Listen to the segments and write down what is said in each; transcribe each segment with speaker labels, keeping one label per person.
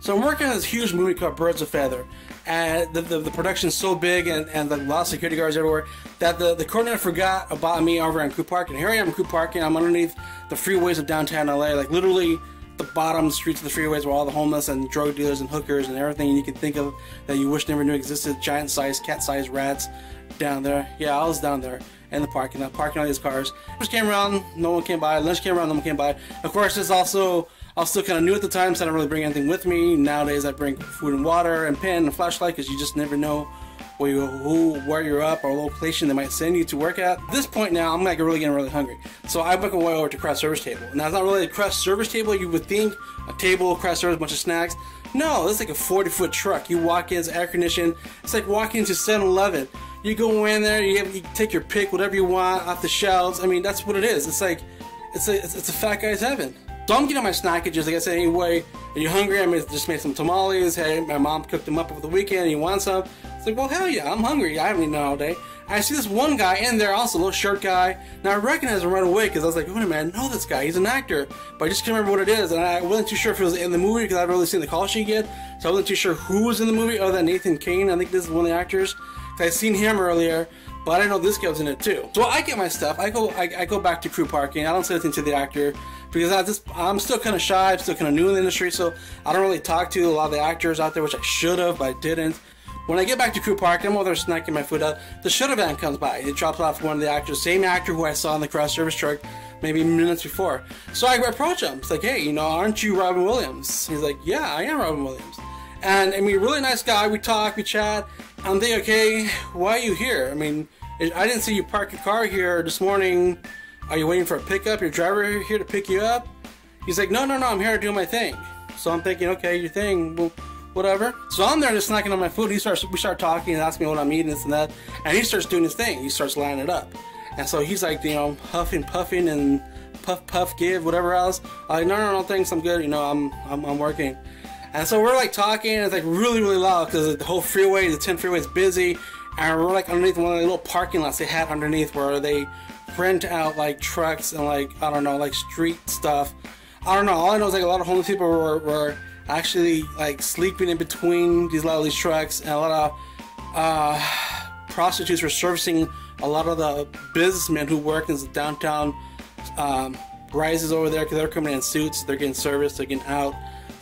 Speaker 1: So I'm working on this huge movie called Birds of Feather, and the production's so big and the lot of security guards everywhere that the coordinator forgot about me over in Crew Park. And here I am in Crew Park, and I'm underneath the freeways of downtown LA, like literally the bottom streets of the freeways where all the homeless and drug dealers and hookers and everything you can think of that you wish never knew existed, giant-sized, cat-sized rats down there. Yeah, I was down there in the parking lot, parking all these cars. Lunch came around, no one came by. Lunch came around, no one came by. Of course, it's also, I was still kind of new at the time, so I didn't really bring anything with me. Nowadays, I bring food and water and pen and a flashlight because you just never know where you're up or location they might send you to work at. At this point now, I'm like really getting really hungry. So I make my way over to craft service table. Now, it's not really a craft service table. You would think a table, craft service, a bunch of snacks. No, it's like a 40-foot truck. You walk in, it's air conditioned. It's like walking into 7-Eleven. You go in there, you take your pick, whatever you want, off the shelves. I mean, that's what it is. It's like, it's a fat guy's heaven. So I'm getting my snackages. Like I said, hey, boy, are you hungry? I just made some tamales. Hey, my mom cooked them up over the weekend. You want some? It's like, well, hell yeah, I'm hungry. I haven't eaten all day. I see this one guy in there, also a little short guy. Now I recognize him right away because I was like, wait a minute, I know this guy. He's an actor, but I just can't remember what it is. And I wasn't too sure if it was in the movie because I haven't really seen the call sheet yet. So I wasn't too sure who was in the movie other than Nathan Kane. I think this is one of the actors. I'd seen him earlier, but I didn't know this guy was in it too. So I get my stuff. I go back to crew parking. I don't say anything to the actor because I'm still kind of shy. I'm still kind of new in the industry, so I don't really talk to a lot of the actors out there, which I should have, but I didn't. When I get back to crew parking, I'm over there snacking my food out. The shutter van comes by. It drops off one of the actors, same actor who I saw in the craft service truck maybe minutes before. So I approach him. It's like, hey, you know, aren't you Robin Williams? He's like, yeah, I am Robin Williams. And I mean, really nice guy. We talk, we chat. I'm thinking, okay, why are you here? I mean, I didn't see you park your car here this morning. Are you waiting for a pickup? Your driver here to pick you up? He's like, no, I'm here to do my thing. So I'm thinking, okay, your thing, well, whatever. So I'm there just snacking on my food. We start talking and asking me what I'm eating, this and that. And he starts doing his thing. He starts lining it up. And so he's like, you know, huffing, puffing, and puff, give, whatever else. I'm like, no, thanks, I'm good. You know, I'm working. And so we're like talking, and it's like really loud because the whole freeway, the 10 freeway is busy, and we're like underneath one of the little parking lots they have underneath where they rent out like trucks and like, I don't know, like street stuff. I don't know, all I know is like a lot of homeless people were actually like sleeping in between a lot of these trucks, and a lot of prostitutes were servicing a lot of the businessmen who work in the downtown rises over there because they're coming in suits, they're getting serviced, they're getting out.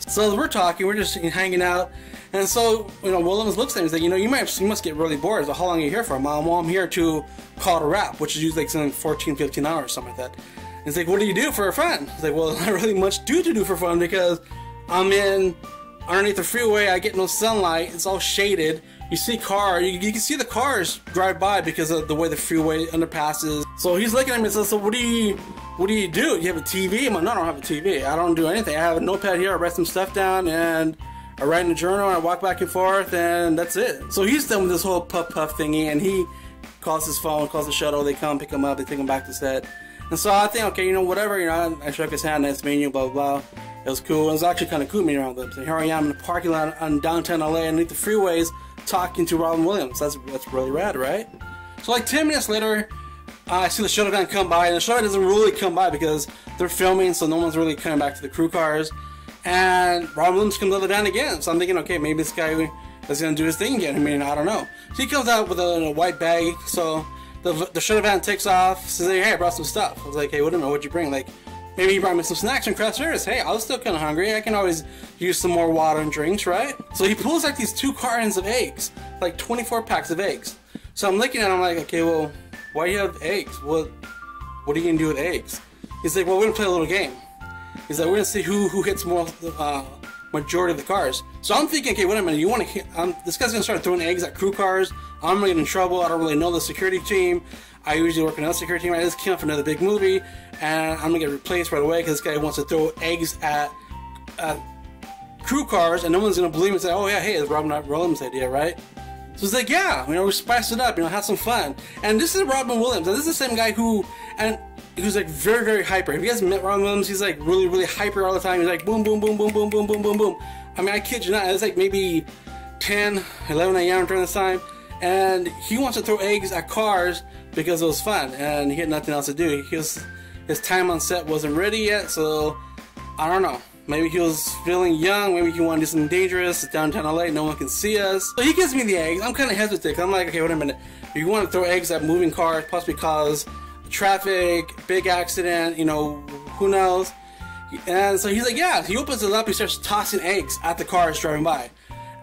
Speaker 1: So as we're talking, we're just hanging out, and so, you know, Williams looks at me and he's like, you know, you must get really bored. So how long are you here for? Mom, well, I'm here to call to rap, which is usually like something 14, 15 hours, something like that. And he's like, what do you do for fun? He's like, well, not really much to do for fun because I'm in underneath the freeway. I get no sunlight. It's all shaded. You see cars. You can see the cars drive by because of the way the freeway underpasses. So he's looking at me and says, so what do you do? You have a TV? I'm like, no, I don't have a TV. I don't do anything. I have a notepad here. I write some stuff down and I write in a journal and I walk back and forth and that's it. So he's done with this whole puff thingy, and he calls his phone, calls the shuttle. They come pick him up. They take him back to set. And so I think, okay, you know, whatever. You know, I shook his hand. Nice meeting you. Blah blah. It was cool. It was actually kind of cool meeting around them. So here I am in the parking lot on downtown LA underneath the freeways talking to Robin Williams. That's really rad, right? So like 10 minutes later, I see the shuttle van come by, and the shuttle doesn't really come by because they're filming, so no one's really coming back to the crew cars. And Robin Williams comes out of the van again. So I'm thinking, okay, maybe this guy is going to do his thing again. I mean, I don't know. So he comes out with a white bag. So the shuttle van takes off. Says, hey, I brought some stuff. I was like, hey, wait a minute, what'd you bring? Like, maybe he brought me some snacks from craft service. Hey, I was still kind of hungry. I can always use some more water and drinks, right? So he pulls like these 2 cartons of eggs, like 24 packs of eggs. So I'm looking at him like, okay, well, why do you have eggs? What are you going to do with eggs? He's like, well, we're going to play a little game. He's like, we're going to see who hits more, majority of the cars. So I'm thinking, okay, wait a minute, you want to, this guy's going to start throwing eggs at crew cars. I'm really in trouble. I don't really know the security team. I usually work in another security team. I just came up for another big movie, and I'm going to get replaced right away because this guy wants to throw eggs at crew cars, and no one's going to believe him and say, oh yeah, hey, it's Robin Williams' idea, right? So he's like, yeah, you know, we spiced it up, you know, have some fun. And this is Robin Williams, and this is the same guy who's like very hyper. If you guys met Robin Williams, he's like really hyper all the time. He's like boom, boom, boom, boom, boom, boom, boom, boom, boom. I mean, I kid you not, it's like maybe 10, 11 a.m. during this time, and he wants to throw eggs at cars because it was fun, and he had nothing else to do. His time on set wasn't ready yet, so I don't know. Maybe he was feeling young, maybe he wanted to do something dangerous. It's downtown LA, no one can see us. So he gives me the eggs. I'm kind of hesitant. I'm like, okay, wait a minute. You want to throw eggs at moving cars, possibly cause traffic, big accident, you know, who knows? And so he's like, yeah. He opens it up, he starts tossing eggs at the cars driving by.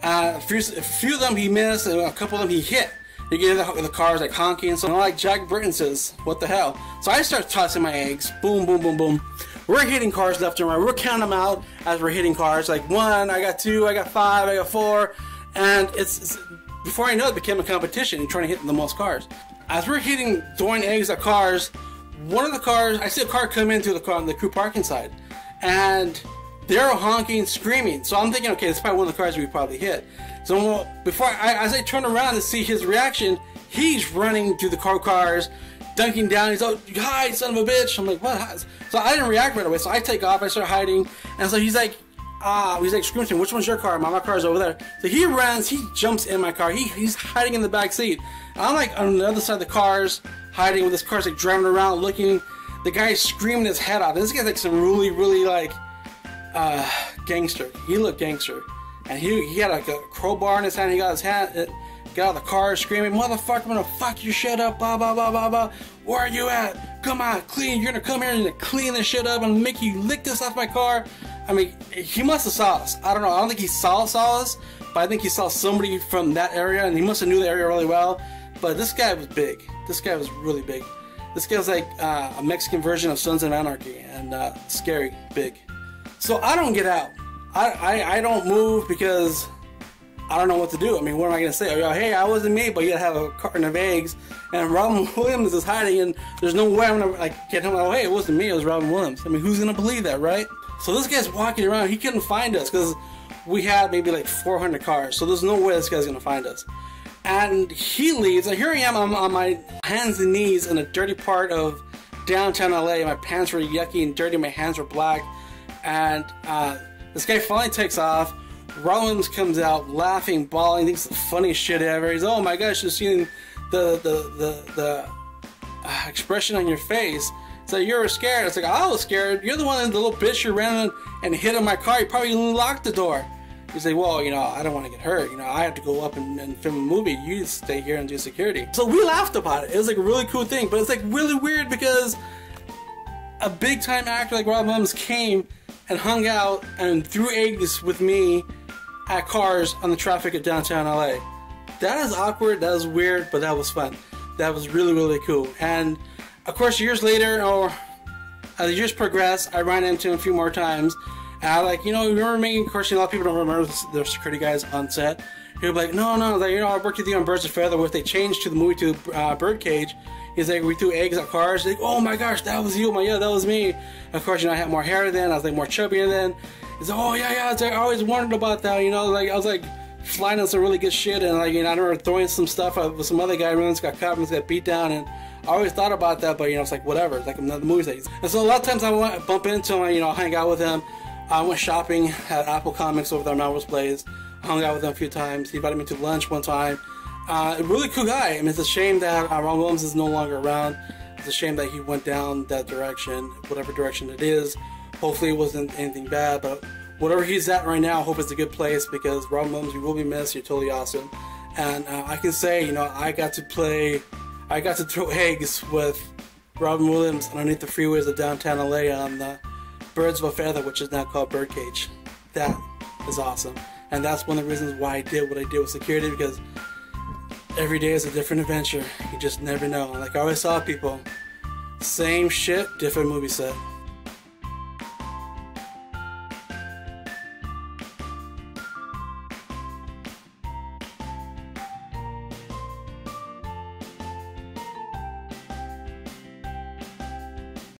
Speaker 1: A few of them he missed, and a couple of them he hit. You get the cars like honking, so like Jack Britton says, what the hell? So I start tossing my eggs, boom, boom, boom, boom. We're hitting cars left and right. We're counting them out as we're hitting cars. Like 1, I got 2, I got 5, I got 4, and it's before I know it became a competition and trying to hit the most cars. As we're throwing eggs at cars, one of the cars, I see a car come into the crew parking side, and they're honking, screaming. So I'm thinking, okay, it's probably one of the cars we probably hit. So as I turn around to see his reaction, he's running through the cars, dunking down. He's like, "Hi, son of a bitch!" I'm like, "What?" So I didn't react right away. So I take off. I start hiding, and so he's like screaming, "Which one's your car? My car's over there." So he runs. He jumps in my car. He's hiding in the back seat. I'm like on the other side of the cars, hiding with his car's like driving around, looking. The guy's screaming his head off. This guy's like some really, really like gangster. He looked gangster. And he had like a crowbar in his hand. He got got out of the car screaming, "Motherfucker, I'm gonna fuck your shit up, blah, blah, blah, blah, blah. Where are you at? Come on, clean. You're gonna come here and clean this shit up and make you lick this off my car." I mean, he must have saw us. I don't know. I don't think he saw us, but I think he saw somebody from that area, and he must have knew the area really well. But this guy was big. This guy was really big. This guy was like a Mexican version of Sons of Anarchy, and scary, big. So I don't get out. I don't move because I don't know what to do. I mean, what am I going to say? Hey, I wasn't me, but you have a carton of eggs, and Robin Williams is hiding, and there's no way I'm going to like get him out. Hey, it wasn't me, it was Robin Williams. I mean, who's going to believe that, right? So this guy's walking around. He couldn't find us because we had maybe like 400 cars, so there's no way this guy's going to find us. And he leaves, and here I am on my hands and knees in a dirty part of downtown LA. My pants were yucky and dirty, my hands were black, and this guy finally takes off. Rollins comes out laughing, bawling, thinks it's the funniest shit ever. He's, "Oh my gosh, just seeing the expression on your face." So you're scared. It's like, I was scared. You're the one, the little bitch, you ran and hit on my car. You probably locked the door. He's like, "Well, you know, I don't want to get hurt. You know, I have to go up and film a movie. You stay here and do security." So we laughed about it. It was like a really cool thing, but it's like really weird because a big time actor like Robin Williams came and hung out and threw eggs with me at cars on the traffic of downtown LA. That is awkward, that was weird, but that was fun. That was really, really cool. And of course, years later, or as the years progressed, I ran into him a few more times. And I like, you know, remember me? Of course, a lot of people don't remember the security guys on set. He'll be like, no, like, you know, I worked with you on Birds of Feather. If they changed to the movie to Birdcage, he's like, we threw eggs at cars. He's like, "Oh my gosh, that was you." I'm like, "Yeah, that was me." Of course, you know, I had more hair then. I was like more chubbier then. He's like, "Oh yeah. It's like, I always wondered about that." You know, like I was like flying on some really good shit, and like, you know, I remember throwing some stuff with some other guy. Runs got caught and got beat down, and I always thought about that. But you know, it's like whatever. It's like another movie. And so a lot of times I bump into him. You know, hang out with him. I went shopping at Apple Comics over there on Melrose Place. Hung out with him a few times. He invited me to lunch one time. A really cool guy. I mean, it's a shame that Ron Williams is no longer around. It's a shame that he went down that direction, whatever direction it is. Hopefully it wasn't anything bad, but whatever he's at right now, I hope it's a good place, because Ron Williams, you will be missed. You're totally awesome. And I can say, you know, I got to throw eggs with Robin Williams underneath the freeways of downtown LA on the Birds of a Feather, which is now called Birdcage. That is awesome. And that's one of the reasons why I did what I did with security, because every day is a different adventure. You just never know. Like I always tell people, same shit, different movie set.